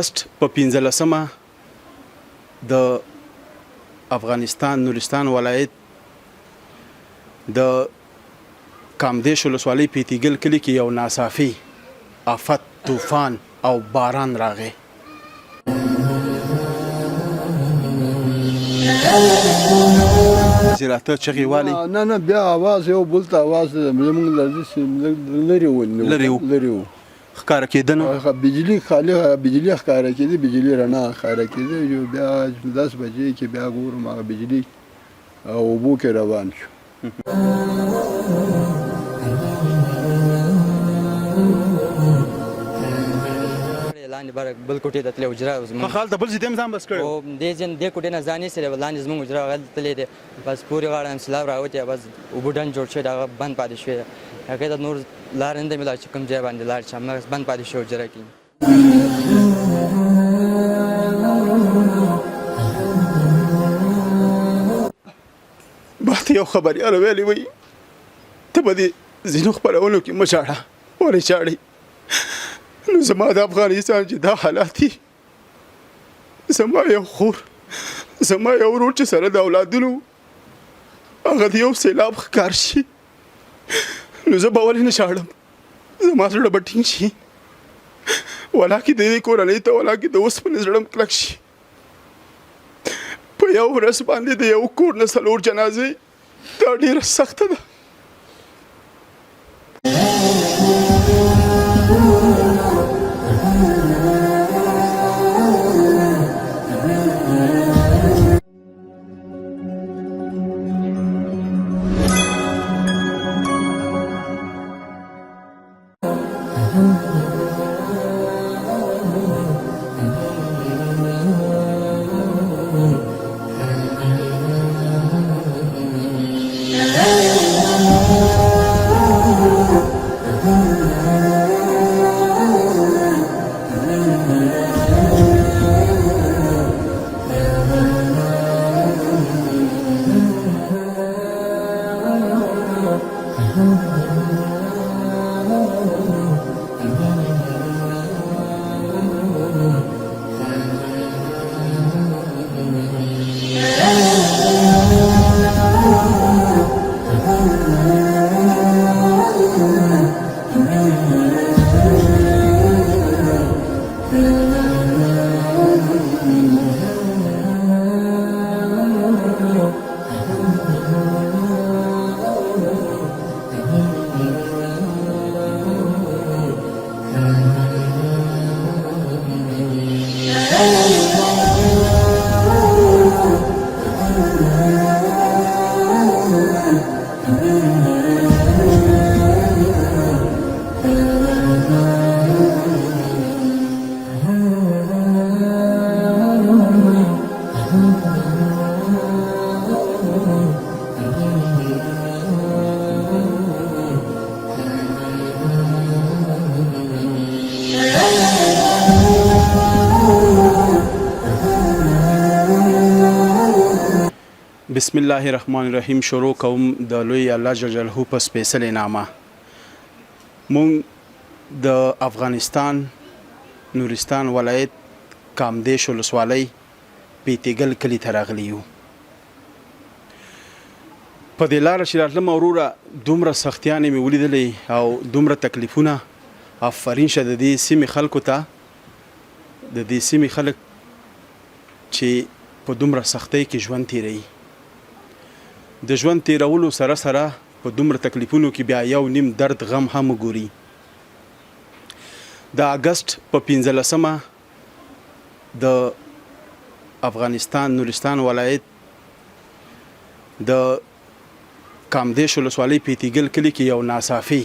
اگست په 15مه د افغانستان نورستان ولایت د کامدیش ولسوالۍ پیتیګل کلي کې یو ناڅاپي آفت طوفان او باران راغی. زراعت چغې والی نه بیا आवाज یو بل ته आवाज زموږ لري و ښکاره کېدنه بجلی خالی بجلی ښکاره کېده بجلی رڼا ښکاره کېده یو بیا 10 بجې کې بیا ګورم هغه بجلی اوبو کې روان شو. لاندې بل کوټې ته تللی حجره په خال ته بل ځای ته هم ځان بس کړی او دې کوټې نه ځان ایستلی لاندې زموږ حجره هغلته تللی دی بس پورې غاړه انسلاب راوتې بس اوبه ډنډ جوړ شوی دی هغه بند پاتې شوی دی هغې ته نور لاره نه ده میلاو چې کوم ځای باندې لاړ شي همدغسې بند پاتې شوی حجره کې. ماته یو خبریال ویلی وایي ته به دې ځینو خپرونو کې مه ژاړه ولې ژاړئ نو زما د افغانستان چې دا حالات دي زما یو خور زما یو ورور چې سره د اولادونو هغه د یو سیلاب ښکار شي نو زه به ولې نه ژاړم زما زړه به ټینګ شي ولاکې د دې کورنۍ ته ولاکې د اوسپنې زړه م کلک شي. په یو ورځ باندې د یو کور نه 4 جنازې دا ډېره سخته ده. بسم الله الرحمن الرحیم شروع کوم د لوی الله جل جلاله په سپیڅلې نامه. مونږ د افغانستان نورستان ولایت کامدیش ولسوالۍ پیتیګل کلي ته راغلي یو. په دې لاره چې راتلم وروره دومره سختیانې مې ولیدلې او دومره تکلیفونه آفرین شه د دې سیمې خلکو ته د دې سیمې خلک چې په دومره سختۍ کې ژوند تیروي د ژوند تیرولو سره سره په دومره تکلیفونو کې بیا یو نیم درد غم هم ګوري. د اگست په 15مه د افغانستان نورستان ولایت د کامدیش ولسوالۍ پیتیګل کلي کې یو ناڅاپي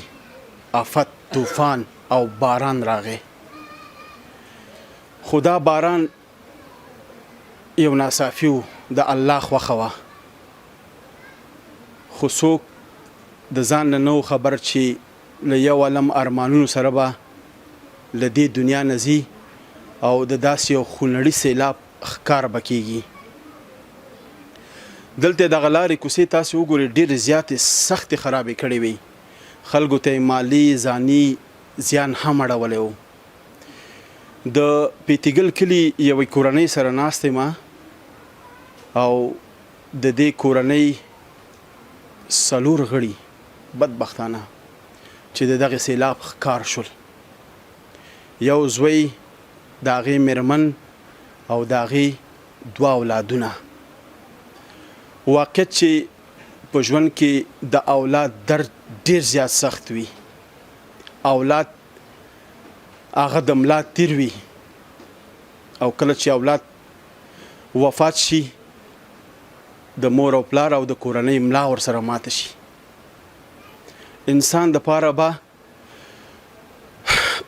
آفت طوفان او باران راغی. خو دا باران یو ناڅاپي و د الله خوښه وه خو څوک د ځان نه نو خبر چې له یو عالم ارمانونو سره به له دې دنیا نه ځي او د داسې یو خونړي سیلاب ښکار به کېږي. دلته د غلارې کوڅې تاسو وګورئ ډېر زیاتې سختې خرابې کړې وي خلکو ته مالی ځاني زیان هم اړولی و د پیتیګل کلي یوې کورنۍ سره ناست یم او د دې کورنۍ 4 غړي بدبختانه چې د دغه سیلاب ښکار شول. یو زوی، د هغې میرمن او د هغې 2 اولادونه. واقعیت چې په ژوند کې د اولاد درد ډیر زیات سخت وي. اولاد هغه د ملا تیر وي او کله چې اولاد وفات شي د مور او پلار او د کورنۍ ملا ورسره ماته شي. انسان د پاره به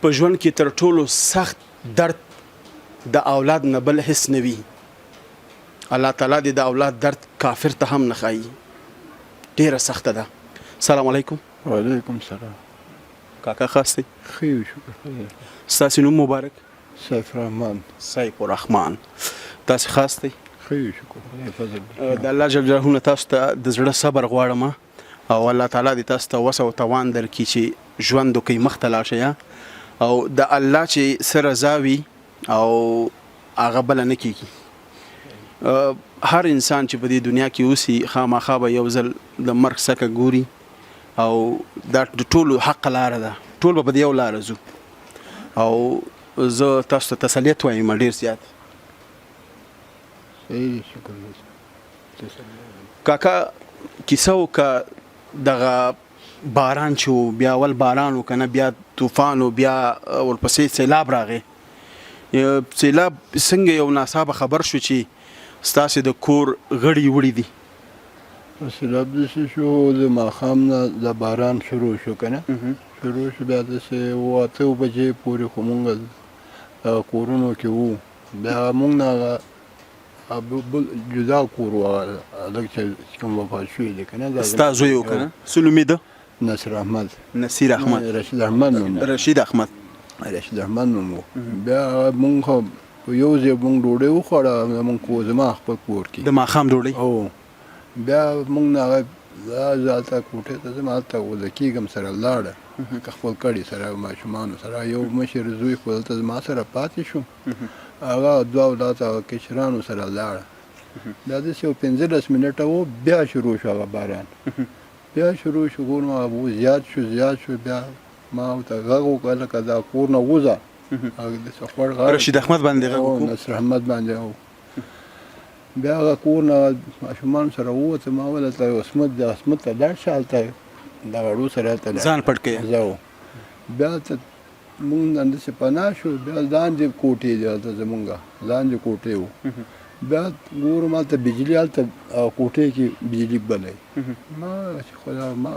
په ژوند کې تر ټولو سخت درد د اولاد نه بل هیڅ نه وي. الله تعالی دې د اولاد درد کافر ته هم نه ښایي. ډیره سخته ده. سلام علیکم. وعلیکم سلام. کاکا خاص دی؟ ښه یو شکر. ستاسو نوم مبارک؟ سیف الرحمن. سیف الرحمن. تاسو خاص دی؟ ښه یو شکر. د الله جل جلاله نه تاسو ته د زړه صبر غواړم او الله تعالی دې تاسو ته وسه او توان درکړي چې ژوند وکړئ، مخته لاړ شئ او د الله چې څه رضا وي او هغه بله نه کېږي. هر انسان چې په دې دنیا کې اوسي خامخا به یو ځل د مرګ څخه ګوري او دا د ټولو حق لاره ده. ټول به په دې یو لاره ځو او زه تاسو ته تسلیت وایم ډېر زیات. شکر. کاکا کیسه وکړه دغه باران چې بیا اول باران و که نه بیا طوفان و بیا ورپسې سیلاب راغی. سیلاب څنګه یو ناڅاپه خبر شو چې ستاسې د کور غړي وړي دي؟ سیلاب داسې شو د ماښام نه د باران شروع شو که نه، شروع شو بیا داسې 8 بجې پورې خو مونږ کورونو کې وو. بیا مونږ نه هغه بل جدا کور و هلک چې کوم وفات شوی دی که نه، ستا زوی و که نه؟ څه نوم یې ده؟ نصیر احمد. نصیر احمد. رشید احمد نوم. رشید احمد. رشید احمد نوم و. بیا مونږ خو یو ځای مونږ ډوډۍ وخوړه مونږ زما خپل کور کې د ماښام ډوډۍ. او بیا مونږ نه هغه زه هلته کوټې ته ځم، هلته وده کېږم سره لاړه که خپل کړي سره ماشومانو سره. یو مشر زوی خو دلته زما سره پاتې شو، هغه 2 اولاد هغه کشرانو سره لاړه. بیا داسې یو 15 منټه و بیا شروع شو هغه باران. بیا شروع شو ګورم هغه زیات شو. بیا ما ورته غږ وکړه لکه دا کور نه وځه. رشید احمد باندې غږ وکړو؟ نصیر احمد باندې و. بیا هغه کور نه ماشومان سره ووته، ما ویل ته عصمت ته لاړ شه، هلته دغه ړو سره هلته ځان پټ کړې. بیا ته مونږ همداسې پناه شو. بیا لاندې کوټې دي هلته زمونږ لاندې کوټې وو. بیا ګورم هلته بجلي، هلته کوټې کې بجلي بلی. ما چې خدا ما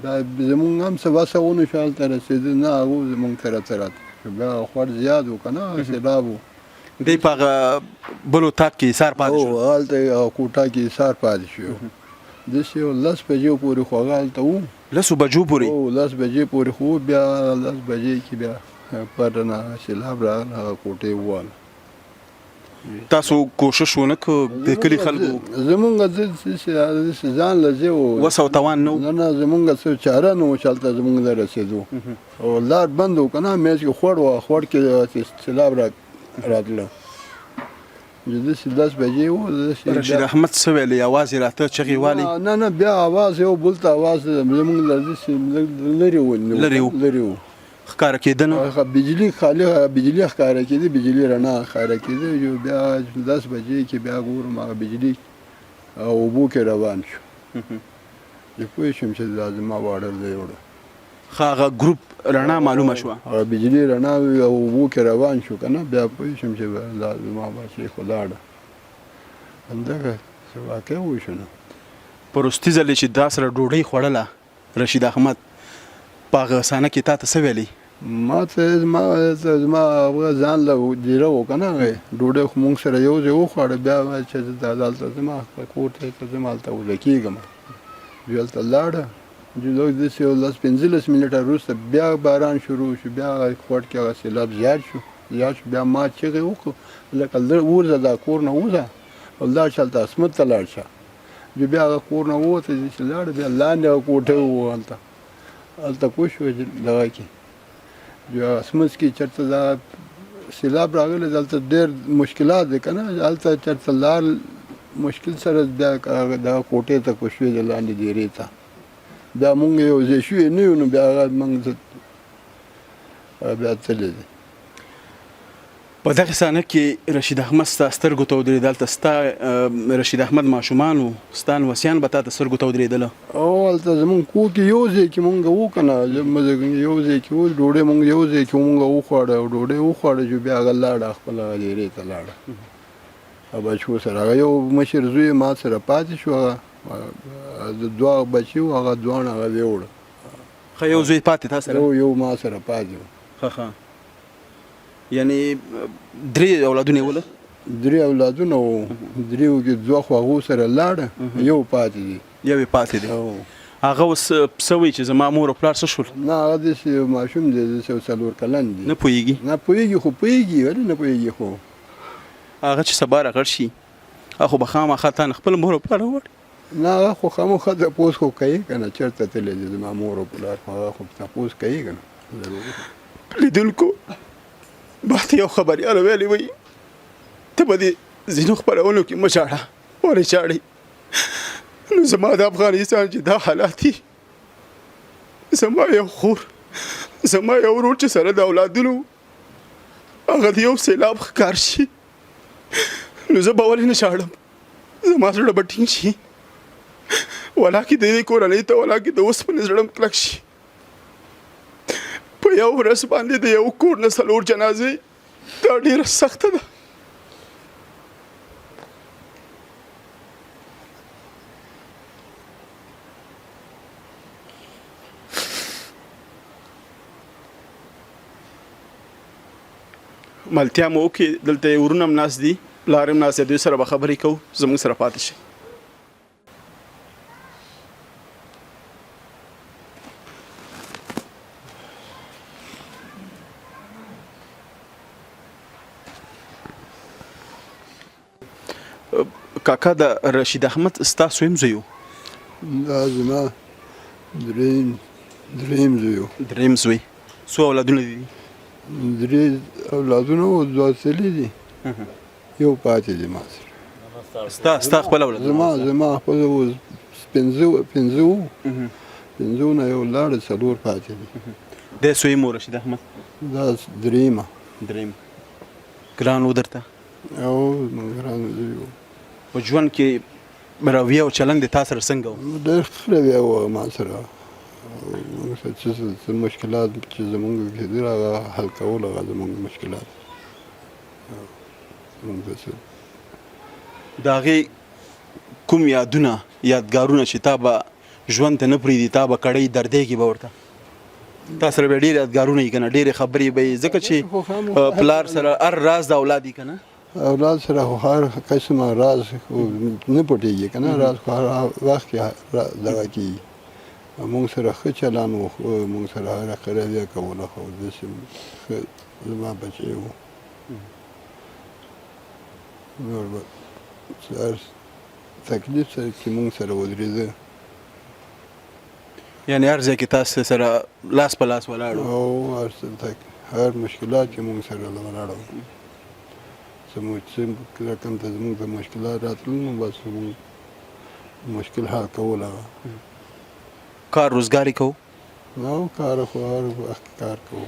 دا زمونږ هم څه وسه ونه شو هلته رسېده، نه هغو زمونږ طرف ته راته. بیا خوړ زیات و که نه سیلاب و. دی په هغه بلو تاک کې ایسار پاتې شو؟ هلته کوټه کې ایسار پاتې شو. داسې یو 10 بجې پورې خو هغه هلته وو. 10 بجو پورې؟ 10 بجې پورې خو بیا 10 بجې کې بیا پر نه سیلاب راغله، هغه کوټې وواله. تاسو کوشش ونه کړ د کلي خلکو؟ زمونږ داسې ځان له ځای و، وس او توان نه و؟ نه زمونږ څه چاره نه وه چې هلته زمونږ نه رسېدو. او لار بند و که نه، میز کې خوړ وه، خوړ کې سیلاب راتله. داسې 10 بجې و. رشید احمد څه ویلې؟ اواز یې راته چغې والې؟ نه بیا اواز یو بل ته اواز زمونږ له داسې لرې و ښکاره کېده نه؟ بجلي خالي بجلي ښکاره کېده، بجلي رڼا ښکاره کېده. بیا 10 بجې کې بیا ګورم هغه بجلي اوبو کې روان شو. زه پوه شوم چې دا زما واړه دی وړه. هغه ګروپ رڼا معلومه شوه؟ هغه بجلي رڼا او اوبو کې روان شو که نه. بیا پوه شوم چې دا زما بچی خو لاړه. همدغه څه واقع وشو نه. په وروستي ځل چې دا سره ډوډۍ خوړله رشید احمد، په هغه سانه کې تا ته څه ویلې؟ ما ته زما هغه ځان له دیره و که نه، هغې ډوډۍ خو مونږ سره یو ځای وخوړه. بیا چې زه هلته زما خپل کور ته ځم، هلته وده کېږم. بیا هلته لاړه داسې یو 10-15 منټه وروسته بیا باران شروع شو. بیا هغه خوړ کې هغه سیلاب زیات شو. بیا ما چغې وکړو لکه ورځه دا کور نه وځه او لاړ شه هلته عصمت ته لاړ شه. بیا هغه کور نه ووته چې لاړه، بیا لاندې هغه کوټه وه هلته پوه شوې دغه کې بیا عصمت کې چېرته دا سیلاب راغلی دلته ډېر مشکلات دي که نه هلته چېرته لار مشکل سره بیا دغه کوټې ته کوشوې د لاندې ډیرې ته بیا مونږ یو ځای شوي نه یو نو بیا هغه مونږ بیا تللی دي په دغه صحنه کې رشید احمد ستا سترګو ته ودرېدل هلته ستا رشید احمد ماشومان و ستا نوسیان به تا ته سترګو ته ودرېدله او هلته زمونږ کور کې یو ځای کې مونږ وو که نه یو ځای کې وو ډوډۍ مونږ یو ځای کې مونږ وخوړه او ډوډۍ وخوړه چې بیا هغه لاړه خپله ډیرې ته لاړه بچو سره هغه یو مشر زوی ما سره پاتې شو هغه دوه بچي وو هغه دواړه هغه ویوړه ښه یو زوی پاتې تا سره یو ما سره پاتې وو ښه یعنې درې اولادونه یې وله درې اولادونه وو دریو کې دوه خو هغو سره لاړه یو پاتې دي یو یې پاتې دی هغه اوس څه وایي چې زما مور او پلار څه شول نه هغه داسې یو ماشوم دی داسې یو 4 کلن دی نه پوهېږي نه پوهېږي خو پوهېږي ولې نه پوهېږي خو هغه چې سبا راغړ شي هغه خو به خامخا تا نه خپل مور او پلار وغواړي نه هغه خو خامخا تپوس خو کوي که نه چېرته تللی دی زما مور او پلار خو هغه خو تپوس کوي که نه لیدونکو ما ته یو خبریال ویلی وی ته به دې ځینو خپرونو کې مه ژاړه ولې ژاړئ نو زما د افغانستان چې دا حالات دي زما یو خور زما یو ورور چې سره د اولادونو هغه د یو سیلاب ښکار شي نو زه به ولې نه ژاړم زما زړه به ټینګ شي ولاکې د دې کورنۍ ته ولاکې د اوسپنې زړه م کلک شي په یو ورځ باندې د یو کور نه 4 جنازې دا ډېره سخته ده ملتیا مو وکړي دلته ورونه هم ناست دي پلار هم ناست دی دوی سره به خبرې کوو زموږ سره پاتې شي کاکا د رشید احمد ستاسو هم زوی و دا زما درېیم زوی و درېیم زوی څو اولادونه دي 3 اولادونه وو 2 سلي دي یو پاتې دی ما سره ستا خپل اولاد زما خپل وو 5 نه یو لاړه 4 پاتې دي د سوی مو رشید احمد دا درېیمه ګران و درته او ګران زوی و په ژوند کې رویه او چلند یې تا سره څنګه و ډېر ښه رویه وه ما سره موږ سره څه مشکلات چې زمونږ کېدل هغه حل کول هغه زمونږ مشکلات د هغې کوم یادونه یادګارونه چې تا به ژوند ته نه پرېږدي تا به کړی دردېږي به ورته تا سره به ډېر یادګارونه وي که نه ډېرې خبرې به یې ځکه چې پلار سره هر راز د اولاد وي که نه اولاد سره خو هر قسمه راز نه پټېږي که نه راز خو هر وخت کې دغه کېږي مونږ سره ښه چلند و مونږ سره هره رویه کوله خو داسې ښه زما بچی و نور به هر تکلیف سره چې مونږ سره ودرېده یعنې هر ځای کې تاسو سره لاس په لاس ولاړ او هر مشکلات کې مونږ سره ولاړ و زموږ څه رقم ته زموږ د مشکلات راتلل نو بس مونږ مشکل حل کول هغه کار روزګاري کوو او کار خو هر وخت کار کوو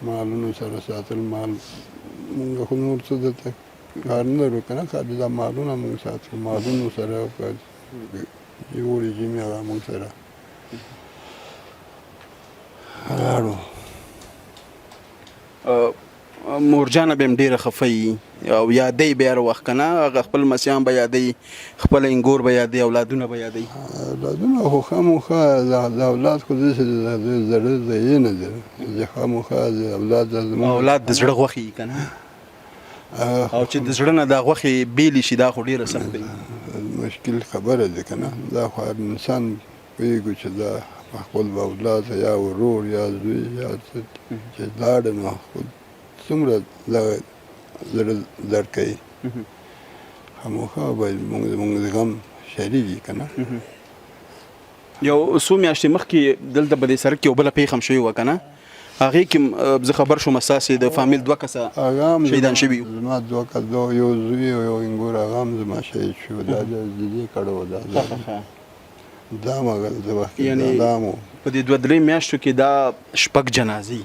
مالونو سره ساتل مال مونږ خو نور څه دلته کار نه لرو که نه خالي دا مالونه مونږ ساتو مالونو سره جوړې جمې هغه مونږ سره ولاړو مورجانه به هم ډېره خفه وي او یادوي به هر وخت که نه هغه خپل مسیان به یادوي خپل انګور به یادوي اولادونه به یادوي اولادونه خو خامخا د اولاد خو داسې زړه ځایې نه دی زه خامخا د اولاد اولاد د زړه غوښې وي که نه او چې د زړه نه دا غوښې بېلې شي دا خو ډېره سخته وي مشکل خبره ده که نه دا خو هر انسان پوهېږو چې دا خپل به اولاد یا ورور یا زوی یا چې لاړه نو څومره زړه درد کوي خامخا باید موږ د غم شریک وي که نه یو څو میاشتې مخکې دلته په دې سړک کې یو بله پېښه هم شوې وه که نه هغې کې زه خبر شوم ستاسې د فامیل 2 کسه هغه هم شهیدان شوي وو. زما 2 کسه یو زوی او یو انګور هغه هم زما شهید شو دا د دې کړو دا مګل د وخت یعنې دا مو په دې 2-3 میاشتو کې دا 6 جنازې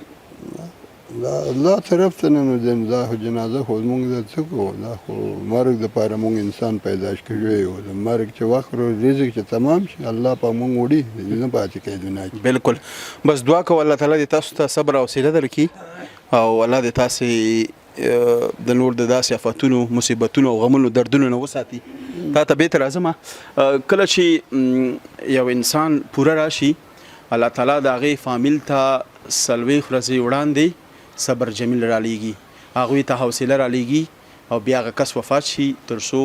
دا الله طرف ته نه نو دا خو جنازه خو مونږ د څه کوو دا خو مرګ دپاره مونږ انسان پیدا کړی یو د مرګ چې وخت رزق چې تمام شي الله په مونږ وړي نه پاتې کوي دنیا کې. بالکل بس دعا کوو الله تعالی دې تاسو ته صبر او حوصله درکړي او الله دې تاسې د نور د داسې آفاتونو مصیبتونو او غمونو دردونو نه وساتي. تا ته بیرته راځم کله چې یو انسان پوره راشي الله تعالی د هغې فامیل ته 40 ورځې وړاندې صبر جمیل را لیږي هغوی ته حوصله را لیږي او بیا هغه کس وفات شي تر څو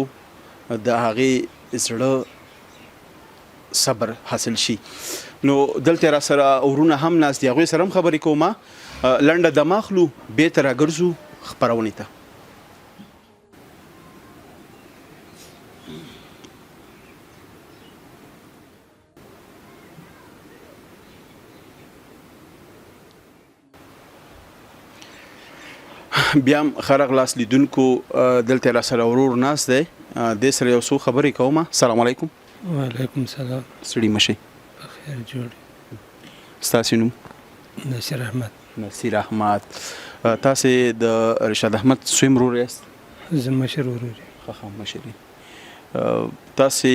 د هغې زړه صبر حاصل شي. نو دلته را سره ورونه هم ناست دي هغوی سره هم خبرې کومه لنډه دمه اخلو بیرته راګرځو خپرونې ته. بیا هم خرق لاس لیدونکو دلته را سره ورور ناست دی دې سره یو څو خبرې کومه. السلام علیکم. وعلیکم سلام. سړي مشئ. بخیر جوړ. ستاسې نوم؟ نصیر احمد. نصیر احمد. تاسې د رشاد احمد سوی ورور یاست؟ زه مشر ورور یم. ښه مشر یې. تاسې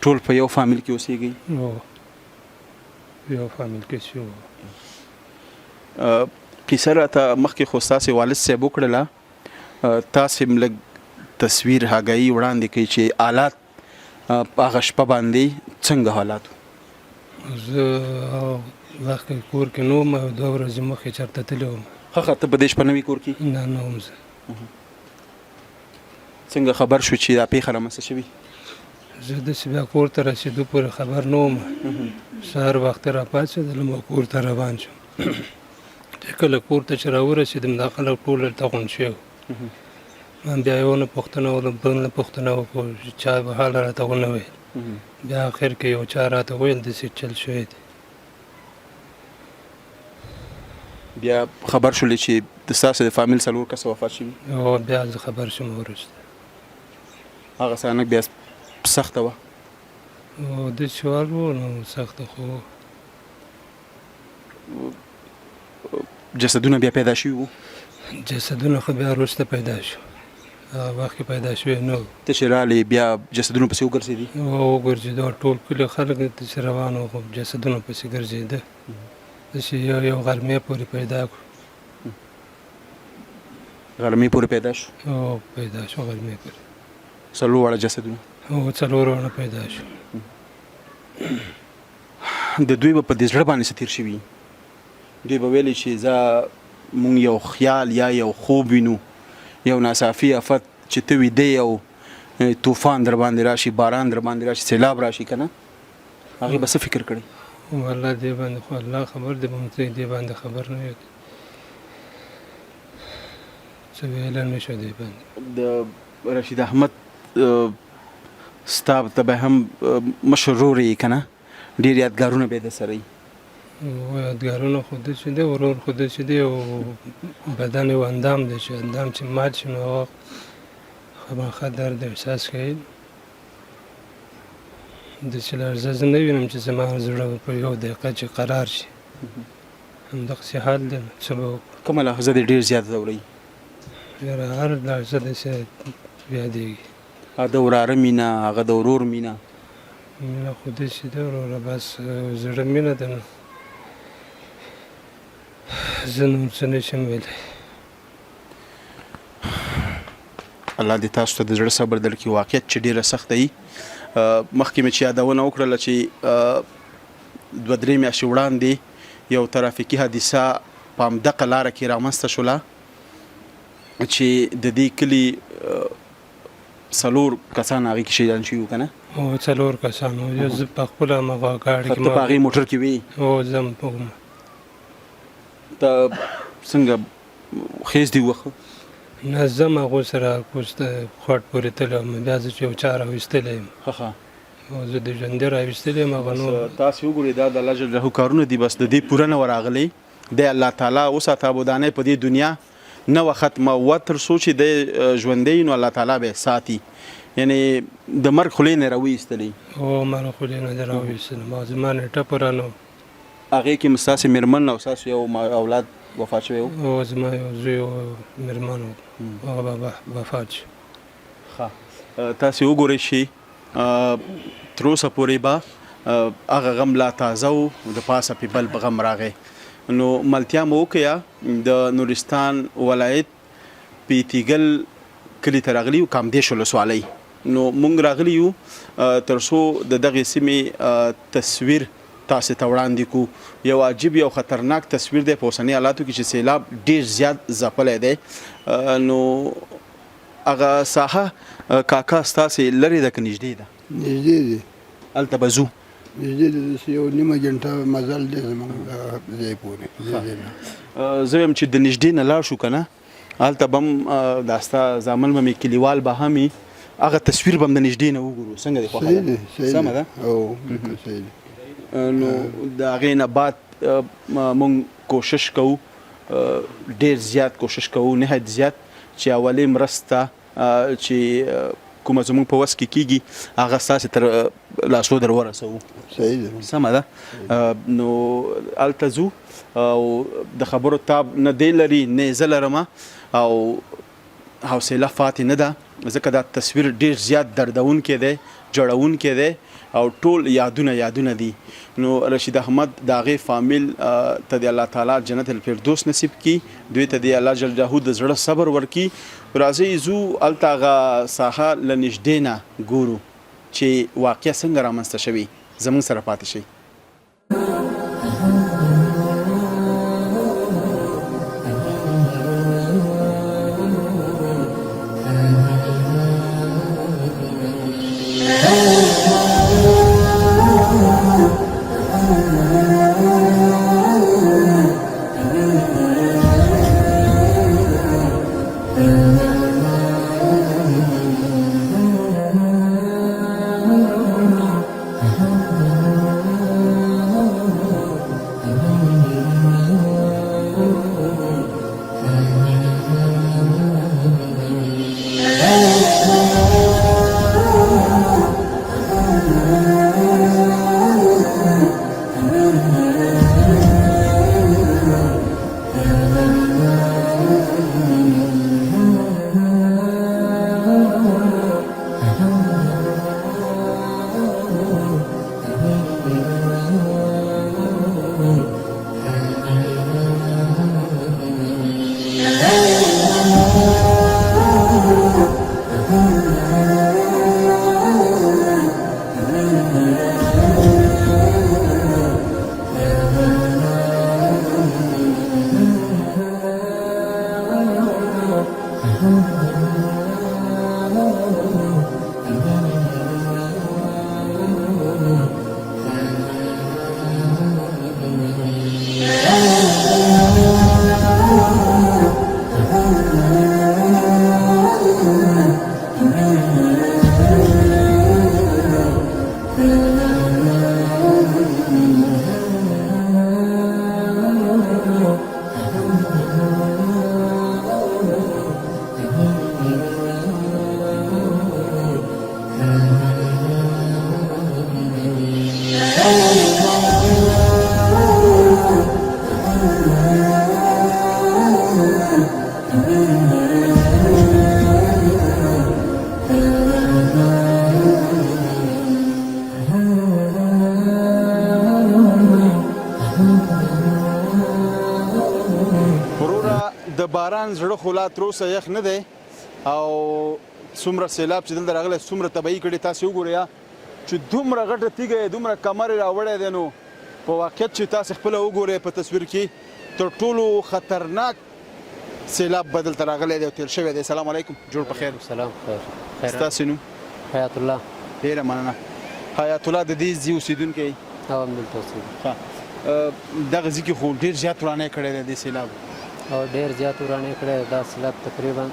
ټول په یو فامیل کې اوسېږئ؟ یو فامیل کې شو. کیسه راته مخکې خو ستاسې والد صاحب وکړله تاسې هم لږ تصویر هګایي وړاندې کوي چې حالات په هغه شپه باندې څنګه حالات وو؟ زه وخت کور کې نه وم او 2 ورځې مخکې چېرته تللی وم. ښه ته په دې شپه نه وي کور کې؟ نه وم زه. څنګه خبر شو چې دا پیښه رامنځته شوې؟ زه داسې بیا کور ته رسېدو پورې خبر نه وم. سهار وخته راپاڅېدلم او کور ته روان شوم. کله کور ته چې راورسېدم دا خلک ټول هلته غونډ شوي وو. من بیا یو نه پوښتنه بل نه پوښتنه وکړو چې چا به حال راته ونه ویل. بیا اخر کې یو چا راته ویل داسې چل شوی دی. بیا خبر شولې چې د ستاسې د فامیل 4 کسه وفات شوي؟ او بیا زه خبر شوم وروسته. هغه سانک بیا سخته وه؟ او داسې حال و نو سخته خو جسدونه بیا پیدا شوي وو؟ جسدونه خو بیا وروسته پیدا شو. هغه وخت کې پیدا شوي نه وو. ته چې رالې بیا جسدونه پسې وګرځېدي؟ او وګرځېدو ټول کلي خلک داسې روان وو خو جسدونه پسې ګرځېده. داسې یو غرمې پورې پیدا کړو. غرمې پورې پیدا شو؟ او پیدا شو غرمې پورې. 4 واړه جسدونه؟ او 4 واړه پیدا شو. د دوی به په دې زړه باندې څه تېر شوي؟ دوی به ویلي چې مونږ یو خیال یا یو خوب وینو یو ناڅاپي آفت چې ته ویده یو طوفان در باندې راشي باران در باندې راشي سیلاب راشي که نه هغې به څه فکر کړی؟ والله دې باندې خو الله خبر دی مونږ ته دې باندې خبر نه یو څه ویلی نه شو دې باندې. د رشید احمد ستا ته به هم مشر ورور یې که نه ډېر یادګارونه به یې در سره وي؟ یادګارونه خو داسې دی ورور خو داسې دی او بدن یو اندام دی چې اندام چې مات شي نو هغه خامخا درد احساس کوي. داسې لړزه زه نه وینم چې زما زړه په یو دقیقه چې قرار شي. همدغسې حال دی نو څه به وکړو. کومه لحظه دې ډېر زیات ځوروي؟ یاره هر لحظه داسې یادېږي. هغه د وراره مینه هغه د ورور مینه مینه خو داسې ده وروره بس زړه مینه ده نو زه نور څه نشم ویلی. الله دې تاسو ته د زړه صبر درکړي. واقعیت چې ډېره سخته وي مخکې مې چې یادونه وکړله چې 2-3 میاشتې وړاندې یو ترافیکي حادثه په همدغه لاره کې رامنځته شوله چې د دې کلي 4 کسان هغې کې شهیدان شوي وو که نه؟ او 4 کسان وو. یو زه په خپله همغه ګاډي کې ته په هغې موټر کې وې؟ او زه هم وم. ته څنګه خیز دې وخه؟ نه زه هم هغو سره خوټ پورې تللی وم. بیا زه چې یو چا راویستلی یم ښه او زه د ژوندي راویستلی یم هغه نور. تاسې وګورئ دا د الله جل جلاله کارونه دي بس د دې پوره نه ورغلی د الله تعالی وساته ابودانه په دې دنیا نه ختمه و تر څو چې د ژوندۍ نو الله تعالی به ساتي یعنی د مرګ خولې نه راویستلی او مرګ خولې نه راویستل ما زما نیټه پوره نه هغې کې مو ستاسې مېرمن او ستاسو یو اولاد وفات شوی و او زما یو زوی او مېرمن و هغه به وفات شو ښه تاسې وګورئ چې تر اوسه پورې به هغه غم لا تازه و د پاسه پې بل غم راغی نو ملتیا مو وکړه د نورستان ولایت پیتیګل کلي ته راغلي یو کامدیش ولسوالۍ نو مونږ راغلي یو تر څو د دغې سیمې تصویر تاسې ته وړاندې کړو یو عجیب یو خطرناک تصویر دی په اوسني حالاتو کې چې سیلاب ډېر زیات ځپلی دی نو هغه ساحه کاکا ستاسې لرې ده که نږدې ده نږدې دي هلته به ځو نږدې دي داسې یو نیمه ګنټه مزل دی زموږ دغه ځای پورې زه وایم چې د نږدې نه لاړ شو که نه هلته به هم دا ستا زامن به مې کلیوال به هم هغه تصویر به هم د نږدې نه وګورو څنګه دی خوښه ده سمه ده او صحیح دی نو د هغې نه بعد مونږ کوشش کوو ډېر زیات کوشش کوو نهایت زیات چې اولې مرسته چې کومه زموږ په وس کې کېږي هغه ستاسې تر لاسو در ورسوو صحیح دی سمه ده نو هلته ځو او د خبرو تاب نه دی لري نه زه لرم او حوصله فاتې نه ده ځکه دا تصویر ډېر زیات دردونکی دی جړونکی دی او ټول یادونه دي نو رشید احمد د هغې فامیل ته د الله تعالی جنت الفردوس نصیب کړي دوی ته د الله جل جلاله د زړه صبر ورکړي راځئ ځو هلته هغه ساحه له نږدې نه ګورو چې واقعه څنګه رامنځته شوي زموږ سره پاتې شئ باران زړه خو لا تر اوسه یخ نه دی او څومره سیلاب چې دلته راغلی څومره تباهي کړې تاسې وګورئ چې دومره غټه تیږه یې دومره کمر یې راوړی دی نو په واقعیت چې تاسې خپله وګورئ په تصویر کې تر ټولو خطرناک سیلاب به دلته راغلی دی او تېر شوی دی سلام علیکم جوړ په خیر سلام خیر ستاسې نوم حیات الله ډېره مننه حیات الله د دې ځای اوسېدونکی او همدلته اوسېږم دغه ځای کې خو ډېر زیات ورانی کړی دی دې سیلاب او ډېر زیات ورانی کړی دا سیلاب تقریبا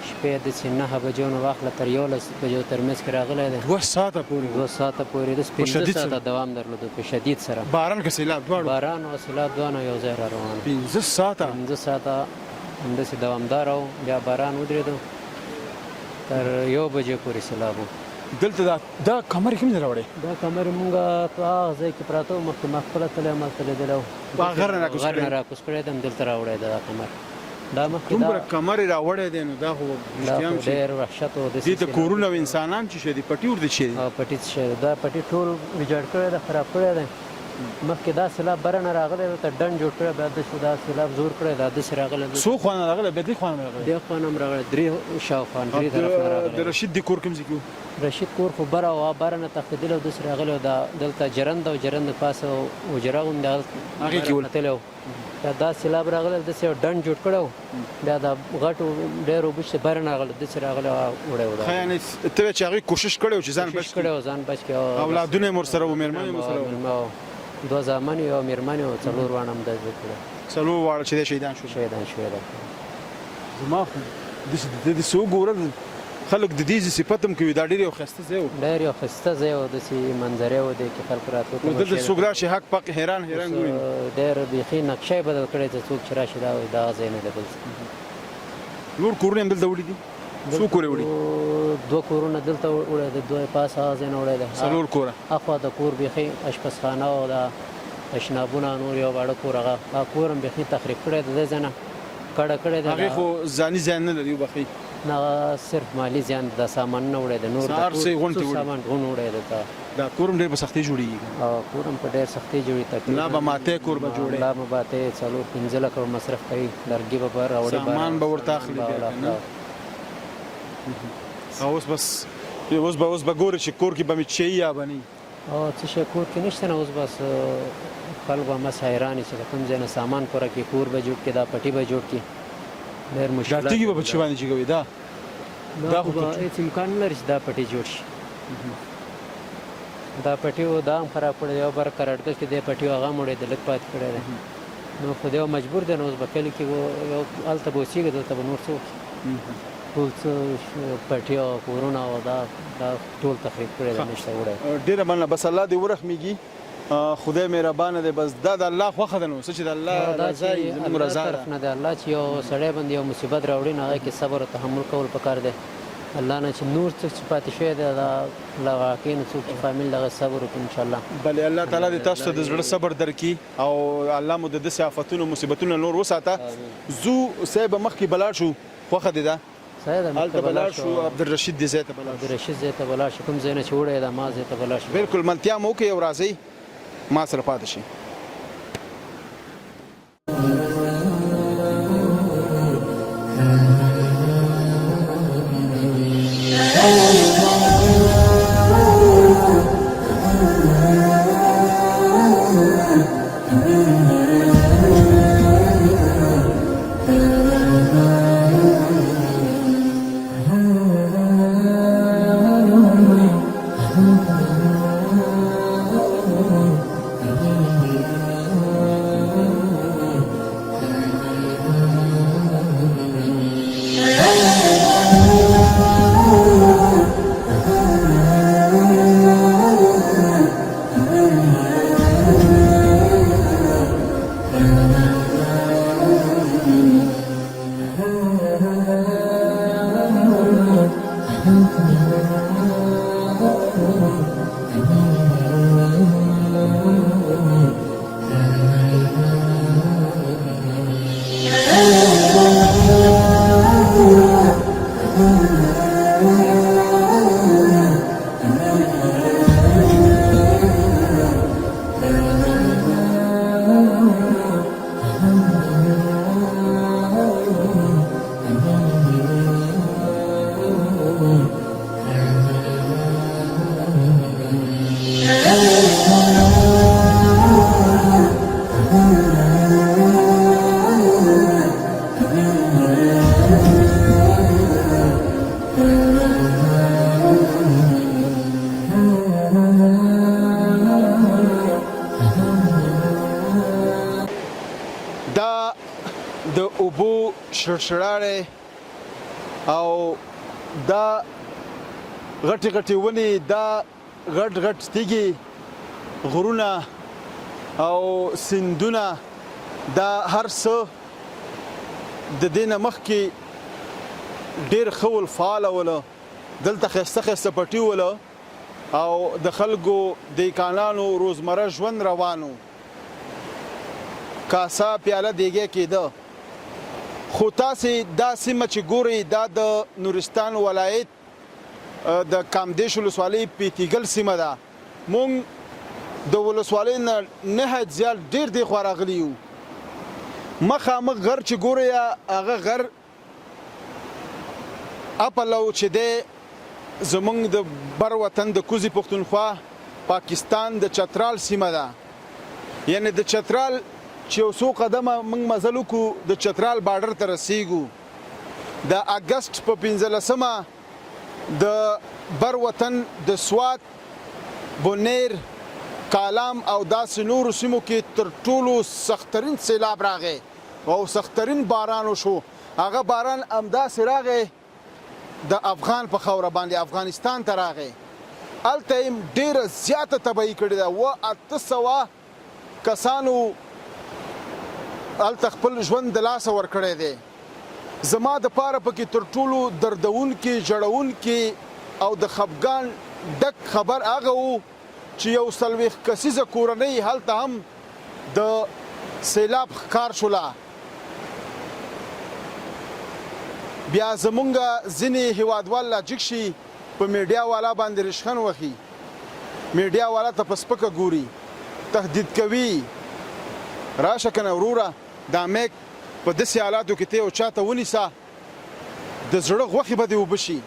شپې داسې 9 بجو نه واخله تر 11 بجو ترمنځ کې راغلی دی 2 ساعته پورې 2 ساعته پورې د په شدید 15 سره؟ ساعته دوام درلود په شدید سره باران که سیلاب دواړو باران او سیلاب دواړه یو ځای را روان 15 ساعته 15 ساعته همداسې دوامدار و بیا باران ودرېدو تر 1 بجې پورې سیلاب و دلته دا کمرې کوم ځای راوړې دا کمرې مونږ په هغه ځای کې پراته وو مخکې ما خپله تللی همالته لیدلی وو په هغه غر نه راکوز غر نه کړی؟ راکوز کړی دی همدلته راوړی دی دا کمر دا مخکې دومره دا کمرې راوړی دی نو دا خو دا رښتیا هم خو چې ډېر وحشت و دې ته کورونه او انسانان چې شي دي پټي ورته شي دي پټي څه شی دی دا پټي ټول ویجاړ کړی دی خراب کړی دی مخکې دا سیلاب بره نه راغلی دی ته ډنډ جوړ کړی بیا داسې دا سیلاب زور کړی دا داسې راغلی دی څو خوا نه راغلی بیا دې خوا نه راغلی دې خوا نه هم راغلی درې شاوخوا درې طرف نه د راغلی رشید د کور کوم ځای کې و؟ رشید کور خو بره وه بره نه تښتېدلی و داسې راغلی و دا دلته جرند او جرند د پاسه حجره غوندې هغې کې ول. تللی و بیا دا سیلاب راغلی داسې یو ډنډ جوړ کړی و بیا دا غټ ډېر اوبه چې بره نه راغلی داسې راغلی وړی و دا ښه یعنې ته وایې چې هغوی کوشش کړی و چې ځان بچ کوشش کړی و ځان بچ کړي او اولادونه یې ورسره و مېرمنې یې ورسره و 2 زامن یو مېرمن او 4 واړه هم داسې کړی څلور واړه چې دی شهیدان شول شهیدان شوی دی زما خو داسې وګوره خلک د دې صفت هم کوي دا ډېر یو ښایسته ځای و ډېر یو ښایسته ځای و داسې منظرې و دی کې خلک راتلو نو دلته څوک راشي حق پق حیران ګوري ډېر بیخي نقشه یې بدل کړی چې څوک چې راشي دا وایي دغه ځای نه دی بل څه. نور کورونه هم دلته وړي دي څو کورې وړي 2 کورونه دلته وړی دی 2 پاس هغه ځای نه وړی دی څلور کوره اخوا د کور بیخي اشپزخانه او د تشنابونه نور یو واړه کور هغه کور هم بیخي تخریب کړی دی دې ځای نه کډه کړی دی هغې خو ځاني زیان نه لري وبخښئ نه صرف مالی زیان د سامان نه وړی دی نور د هر څه یې غونډې څو وړي. سامان غون وړی دی ته دا کور هم ډېر په سختۍ جوړېږي او کور هم په ډېر سختۍ جوړي تقریبا لا به ماتی کور به جوړی. لا به ماتی 4-5 لکه به مصرف کوي لرګي به به راوړي سامان به ورته اخلي بیا که نه؟ اوس بس اوس به ګورې چې کور کې به مې چی یا به نه او څه شی کور کې نشته نه اوس بس خلک به همس حیران دي چې د کوم ځای نه سامان پوره کړي کور به جوړ کړي دا پټي به جوړ کړي ډېر دا مشکلات تیږې به په چی باندې جګوي دا دا خو خو به هېڅ امکان نه لري چې دا پټي جوړ شي دا پټي و دا هم خراب کړی دی یو بر کرړګل کې دی پټي هغه هم وړی دی لږ پاتې کړی دی نو خو دی مجبور دی نو اوس به کلي کې یو هلته به اوسېږي دلته به نور څه وکړي ټول څه پټي او کورونه او دا ټول تخریب کړی دی نشته وړی ډېره مننه بس الله دې ورحمېږي خدای مهربانه دی بس دا د الله خوښه ده نو څه چې د الله دا رضا چې وي زموږ الله رضا طرف ده نه دی الله چې یو سړی باندې یو مصیبت راوړي نو هغه کې صبر او تحمل کول پکار دی الله نه چې نور څه چې پاتې شوی دی دا الله واقعي نو څوک چې فامیل دغه صبر وکړي انشاءالله بلې الله تعالی دې تاسو ته د زړه صبر درکړي او الله مو د داسې آفتونو مصیبتونو نور وساته زو صاحب مخکې بلاړ شو خوښه دې ده صحیح ده هلته بلاړ شو عبدالرشید دې ځای ته بلاړ شو عبدالرشید ځای ته بلاړ شو کوم ځای نه چې وړی دا ما ځای ته بلاړ شو بالکل ملتیا مو وکړئ او راځئ ما سره پاتې شئ دا د اوبو شړشړاړی او دا غټي غټي ونې، دا غټ غټ تیږې، غرونه او سیندونه، دا هر څه د دې نه مخکې ډېر ښه ول، فعاله وله. دلته ښایسته ښایسته پټي وله او د خلکو دیکانانو روزمره ژوند روانو. کاسه پیاله دیګی کېده. خو تاسې دا سیمه چې ګورئ دا د نورستان ولایت د کامدیش ولسوالۍ پیتیګل سیمه ده. مونږ د ولسوالۍ نه نهایت زیات ډېر دې خوا راغلي یو. مخامخ غر چې ګورئ هغه غر اپلو چې دی زمونږ د بر وطن د کوزي پښتونخوا پاکستان د چترال سیمه ده. یعنی د چترال چې یو څو قدمه موږ مزل وکړو د چترال بارډر ته رسیږو. د اګست په 15مه د بر وطن د سوات، بونیر، کالام او داسې نورو سیمو کې تر ټولو سخترین سیلاب راغی او سخترین باران وشو. هغه باران همداسې راغی د افغان په خاوره باندې افغانستان ته راغی. هلته یې ډېره زیاته تباهي کړې ده. 800 کسانو هلته خپل ژوند د لاسه ورکړی دی. زما د پاره پکې تر ټولو دردونکي، ژړونکي او د خفګان ډک خبر هغه و چې یو 40 کسیزه کورنۍ هلته هم د سیلاب ښکار شوله. بیا زمونږ ځینې هیوادوال لاجیک شي په میډیا والا باندې رشخن وخي، میډیا والا ته په سپکه ګوري، تهدید کوي. راشه کنه وروره دا میک په داسې حالاتو کې ته یو چاته ونیسه د زړه غوښې به دې اوبه شي.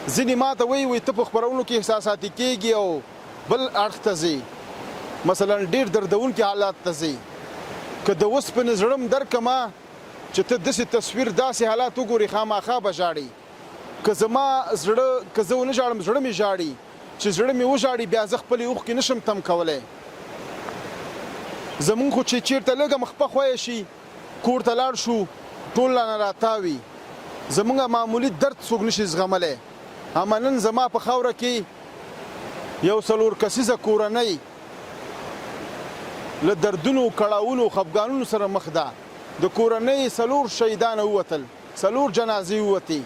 ځینې ما ته وایي ته په خپرونو کې احساساتي کېږي او بل اړخ ته ځې، مثلا ډېر دردونکي حالات ته ځې. که د اوسپنې زړه م درکړمه چې ته داسې تصویر داسې حالات وګورې خامخا به ژاړې. که زما زړه که زه ونه ژاړم زړه مې ژاړي، چې زړه مې وژاړي بیا زه خپلې اوښکې نشم تم کولی. زمونږ خو چې چېرته لږه مخپه خویه شي کور ته لاړ شو ټول رانه راتاوي. زمونږ معمولي درد څوک نشي زغملی. اما نن زما په خاوره کې یو 4 کسیزه کورنۍ له دردونو، کړاوونو، خفګانونو سره مخ ده. د کورنۍ 4 شهیدان ووتل، 4 جنازې ووتې.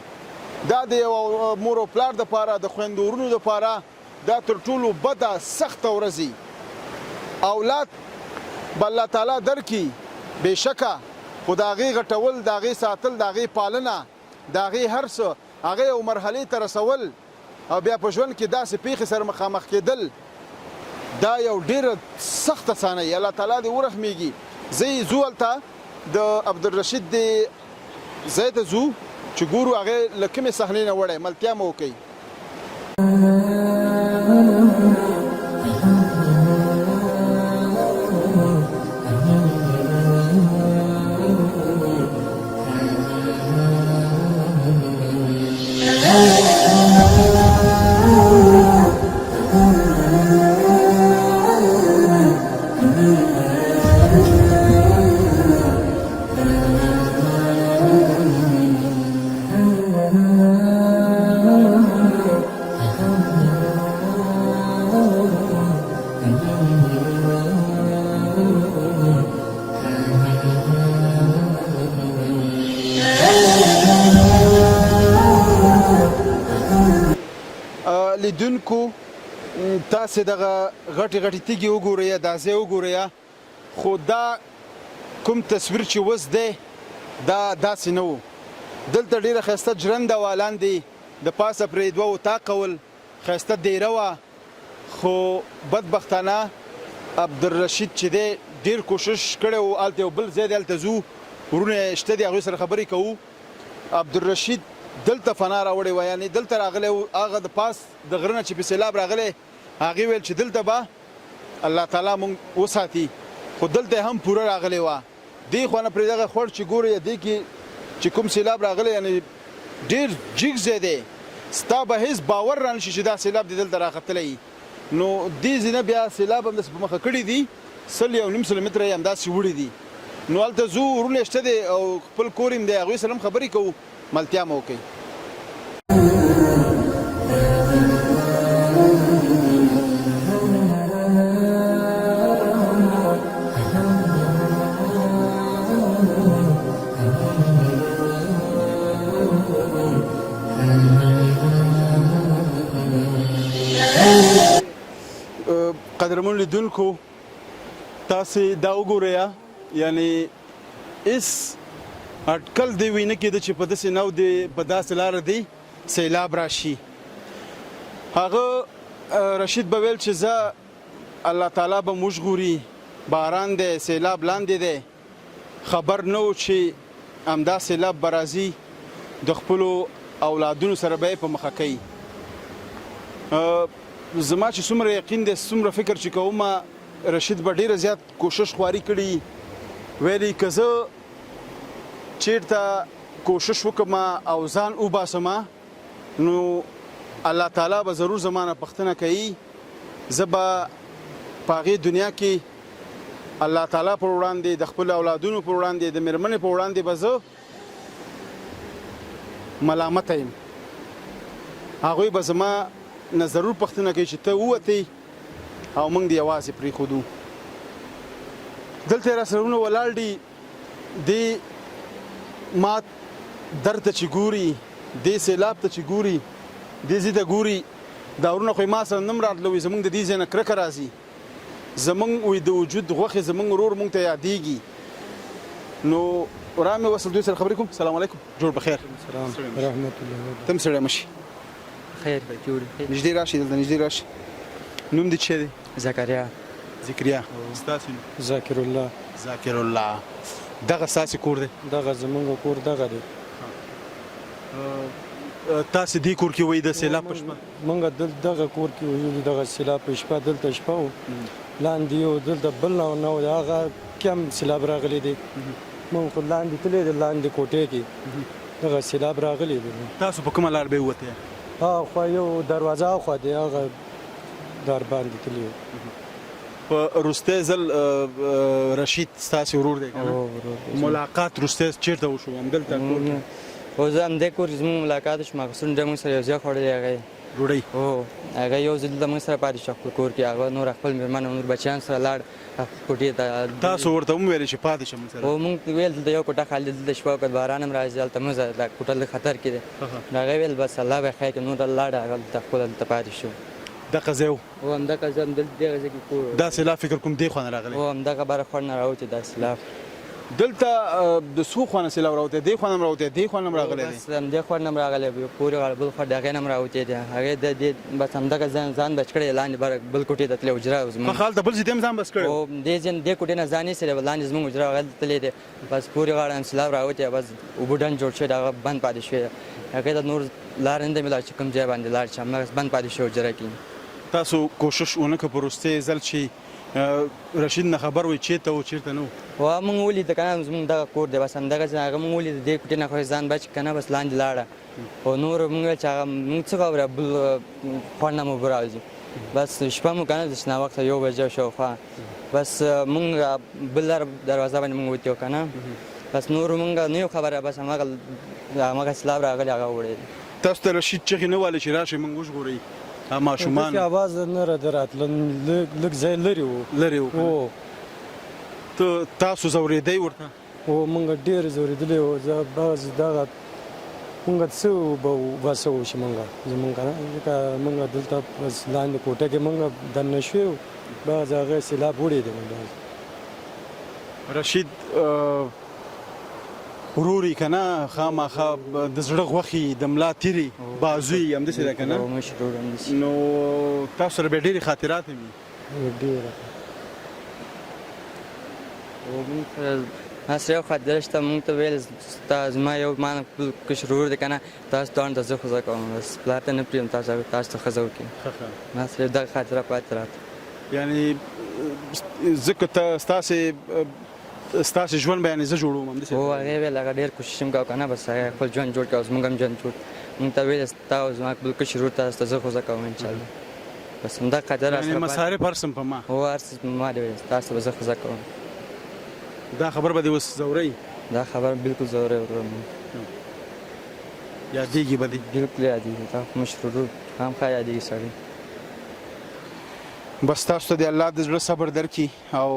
دا د یو مور او پلار دپاره، د خویندو ورونو دپاره دا تر ټولو بده سخته ورځي. اولاد به الله تعالی درکړي بېشکه، خو د هغې غټول، د هغې ساتل، د هغې پالنه، د هغې هر څه هغه یو مرحلې ته رسول او بیا په ژوند کې داسې پیښې سره مخامخ کېدل دا یو ډېره سخته ثانیه. الله تعالی دې ورحمېږي. زه ځو هلته د عبدالرشید دې ځای ته ځو چې ګورو هغې له کومې صحنې نه وړی، ملتیا مو وکړئ. لیدونکو تاسې دغه غټې غټې تیږې وګورئ، دا ځای وګورئ، خو دا کوم تصویر چې اوس دی دا داسې نه و. دلته ډېره ښایسته جرنده وه، لاندې د پاسه پرې 2 اطاقه ول، ښایسته دیره وه. خو بدبختانه عبدالرشید چې دی ډېر کوشش کړی و. هلته یو بل ځای دی، هلته ځو، ورونه یې شته دي، هغوی سره خبرې کوو. عبدالرشید دلته فنا راوړې وه، یعنې دلته راغلی و. هغه د پاس د غره نه چې په سیلاب راغلی هغې ویل چې دلته به الله تعالی مونږ وساتي، خو دلته هم پوره راغلی وه. دې خوا نه پرې دغه خوړ چې ګورئ دې کې چې کوم سیلاب راغلی، یعنې ډېر جګ ځای دی. ستا به هېڅ باور را نشي چې دا سیلاب دې دلته راختلی. نو دې ځای نه بیا سیلاب همداسې په مخه کړي دي، 100 متره یې همداسې وړي دي. نو هلته ځو، ورونه یې شته دی او خپل کور یې دی، هغوی سره هم خبرې کوو ملتیا مو کوي. قدرمن لیدونکو تاسې دا وګورئ یعنی هېڅ اټکل دې وی نه کېده چې په داسې نو دی په داسې لاره دی سیلاب راشي. هغه رشید به ویل چې زه الله تعالی به موږ ګوري، باران دی، سیلاب لاندې دی، خبر نه و چې همدا سیلاب به راځي، د خپلو اولادونو سره به یې په مخه کوي. زما چې څومره یقین دی، څومره فکر چې کوم، رشید به ډېره زیات کوشش خواري کړي، ویلي که زه چیرته کوشش وکړم او ځان وباسم نو الله تعالی به ضرور زما نه پوښتنه کوي. زه به په هغې دنیا کې الله تعالی پر وړاندې، د خپلو اولادونو پر وړاندې، د مېرمنې پر وړاندې به زه ملامته یم. هغوی به زما نه ضرور پوښتنه کوي چې ته ووتې او موږ دې یوازې پرېښودو. دلته یې راسره ورونه ولاړ دي، دې ما درد ته چې ګوري، دې سیلاب ته چې ګوري، دې ځای ته ګوري، دا ورونه خو یې ما سره نه هم راتله، وایي زموږ د دې ځای نه کرکه راځي، زموږ وایي د وجود غوښې زموږ ورور موږ ته یادېږي. نو رامې وصل دوی سره خبرې کوم. سلام علیکم، جوړ بخیر. سلام رحمت الله. ته هم سړی مشي، خیر جوړ نږدې راشي، دلته نږدې راشي. نوم دې څه دی؟ زکریا. ذکریا. ستاسو نوم؟ ذاکر الله. ذاکر الله. دغه ستاسې کور دی؟ دغه زمونږ کور دغه دی. تاسې دې کور کې وایي د سیلاب په شپه؟ موږ دغه کور کې ویلو دغه سیلاب په شپه، دلته شپه و، لاندې یو دلته بل نه و، هغه کم سیلاب راغلی دی. موږ خو لاندې تللی دی، لاندې کوټې کې دغه سیلاب راغلی دی. تاسو په کومه لار به ووتئ؟ هاخوا یو دروازه هاخوا دی، هغه دار باندې تللی و. په وروستی ځل رشید ستاسې ورور دی که نه؟ ملاقات وروستی چېرته وشو؟ همدلته کور کې؟ خو زه همدې کور کې زموږ ملاقات وشو، ماخستون ډېر موږ سره یو ځای خوړلی هغه ډوډۍ. هو هغه یو ځل دلته موږ سره پاتې شو خپل کور کې. هغه نور خپل مېرمن او نور بچیان سره لاړ کوټې ته. تاسو ورته هم ویلې چې پاتې شم سره؟ هو موږ ویل دلته یو کوټه خالي، دلته شپه وکړه، باران هم راځي، هلته مه ځه، دا کوټه لږ خطر کې دی. نو هغه ویل بس الله به خیر کړي، نور لاړ هغه دلته خپله دلته پاتې شو. دغه ځای و؟ هو همدغه ځای دغه ځای کې کور. دا سیلاب فکر کوم دې خوا نه راغلی؟ هو همدغه بره خوا نه راوتې دا سیلاب. دلته د څو خوا نه سیلاب راوتی؟ دې خوا نه هم راوتی، دې خوا نه هم راغلی دی؟ بس همدې خوا نه هم راغلی، پورې بل خوا د هغې نه هم راوتې دی. هغې د دې بس همدغه ځان بچ کړی، لاندې بره بل کوټې ته تللی، حجره زموږ. په خال ته بل ځای ته هم ځان بس کړی؟ او دې کوټې نه ځان ایستلی، لاندې زموږ حجره هغلته تللی دی. بس پورې غاړه هم سیلاب راوتی، بس اوبه ډنډ جوړ شوی دی، هغه بند پاتې شوی دی. هغې ته نور لاره نه ده میلاو چې کوم ځای باندې لاړ شي، همدغسې بند پاتې شوی حجره کې. تاسو کوشش ونه کړه په وروستی ځل چې رشید نه خبر وي چېرته و چېرته نه و؟ وا موږ ولیده که نه، زموږ دغه کور دی، بس همدغه ځای هغه موږ ولیده، دې کوټې نه خو ځان بچ که نه، بس لاندې لاړه. خو نور موږ ویل چې هغه موږ څه خبره بل خوا نه مو اوبه راځي. بس شپه مو که نه چې ناوخته 1 بجه شاوخوا، بس موږ بل دروازه باندې موږ وتیو که نه، بس نور موږ نه یو خبره، بس هماغه سیلاب راغلی هغه وړی. تاسو ته رشید چغې نه والې چې راشئ موږ وژغورئ ماشومان؟ اواز نه راته راتله، لږ ځای لرې و. لرې و؟ تاسو ځورېدئ ورته؟ هو موږ ډېر ځورېدلي وو. زه بعض دغه موږ څه به وباسه وشي زموږ که نه، ځکه موږ دلته بس لاندې کوټه کې موږ دننه شوي وو، بعض هغه سیلاب وړی دی. رشید وروري که نه، خامخا د زړه غوښې، د ملا تیرې، بازوی همداسې ده که نه؟ نو تاسو سره بیا ډېرې خاطرات هم وي؟ ډېره. ما سره یو خاطره شته، موږ ته ویل زما یو ما نه کشر ورور دی که نه، تاسو دواړو ته زه ښځه کوم، بس پلار ته نه پرېږدم تاسو ته ښځه وکړي. ما سره دغه خاطره پاتې راته. یعنې ځکه ته ستاسې ژوند به یعنې زه جوړوم همداسې؟ هو هغې ویل هغه ډېر کوشش هم کوه که نه، بس هغې خپل ژوند جوړ کړه، اوس موږ هم ژوند جوړ. موږ ته ویل ستا او زما بل کشر ورور تاسو ته زه ښځه کوم انشاءالله. بس همدغه خاطره یعنې مصارف هر څه په ما؟ هو هر څه په ما دی، ویل تاسو ته به زه ښځه کوم. دا خبر به دې اوس ځوروي؟ دا خبر بالکل ځوروي ورور. یادېږي به دې؟ بالکل یادېږي دا مشر ورور خامخا یادېږي سړی. بس تاسو ته د الله د زړه صبر درکړي او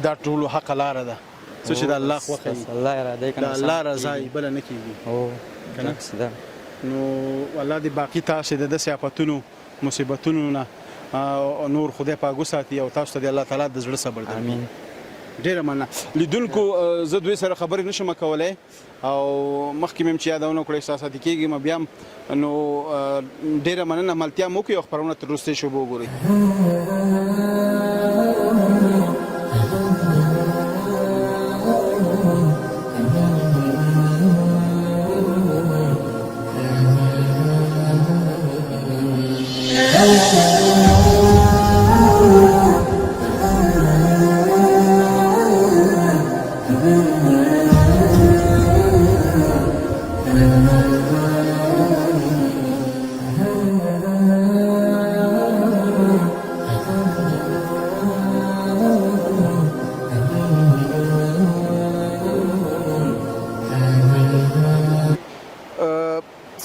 دا ټولو حقه لاره ده څه چې د الله خوښه وي، الله اراده یې د الله رضا یې بله نه کېږي. که نه نو الله دې باقي تاسې د داسې آفتونو مصیبتونو نه نور خدای پاک وساتي او تاسو ته د الله تعالی د زړه صبر درکړي. امین. ډېره مننه. لیدونکو زه دوی سره خبرې نشم کولی او مخکې مې هم چې یادونه کړې احساساتي کېږم بیا هم نو ډېره مننه. ملتیا مو وکړئ او خپرونه تر وروستۍ شېبو وګورئ.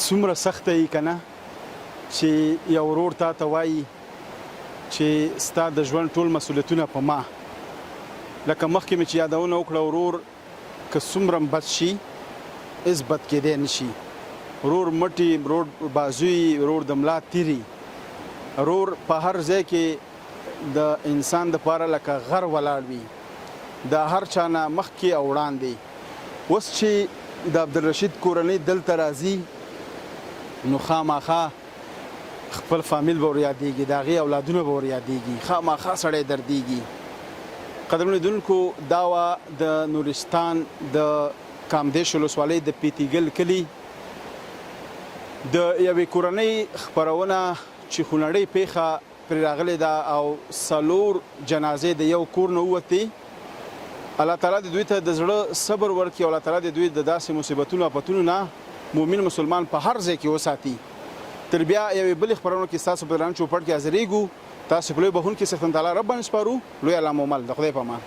څومره سخته یې که نه چې یو ورور تا ته وایي چې ستا د ژوند ټول مسؤلیتونه په ما، لکه مخکې مې چې یادونه وکړه ورور که څومره بد شي هېڅ بد کېدی نه شي. ورور مټي، ورور بازوي، ورور د ملا تیري، ورور په هر ځای کې د انسان دپاره لکه غر ولاړ وي، د هر چا نه مخکې او وړاندې. اوس چې د عبدالرشید کورنۍ دلته راځي نو خامخا خپل فامیل به ور یادېږي، د هغې اولادونه به ور یادېږي، خامخا سړی دردېږي. قدرمنو لیدونکو دا وه د نورستان د کامدېش ولسوالۍ د پیتیګل کلي د یوې کورنۍ خپرونه چې خونړۍ پیښه پرې راغلې ده او 4 جنازې د یو کور نه ووتې. الله تعالی د دوی ته د زړه صبر ورکړي او الله تعالی د دوی د داسې مصیبتونو افتونو نه مؤمن مسلمان په هر ځای کې وساتي. تر بیا یوې بلې خپرونو کې ستاسو په درانه چوپړ کې حاضرېږو. تاسو په لوی بخښونکي څښتن تعالی رب باندې سپارو. لوی الله مو مل د خدای په امان.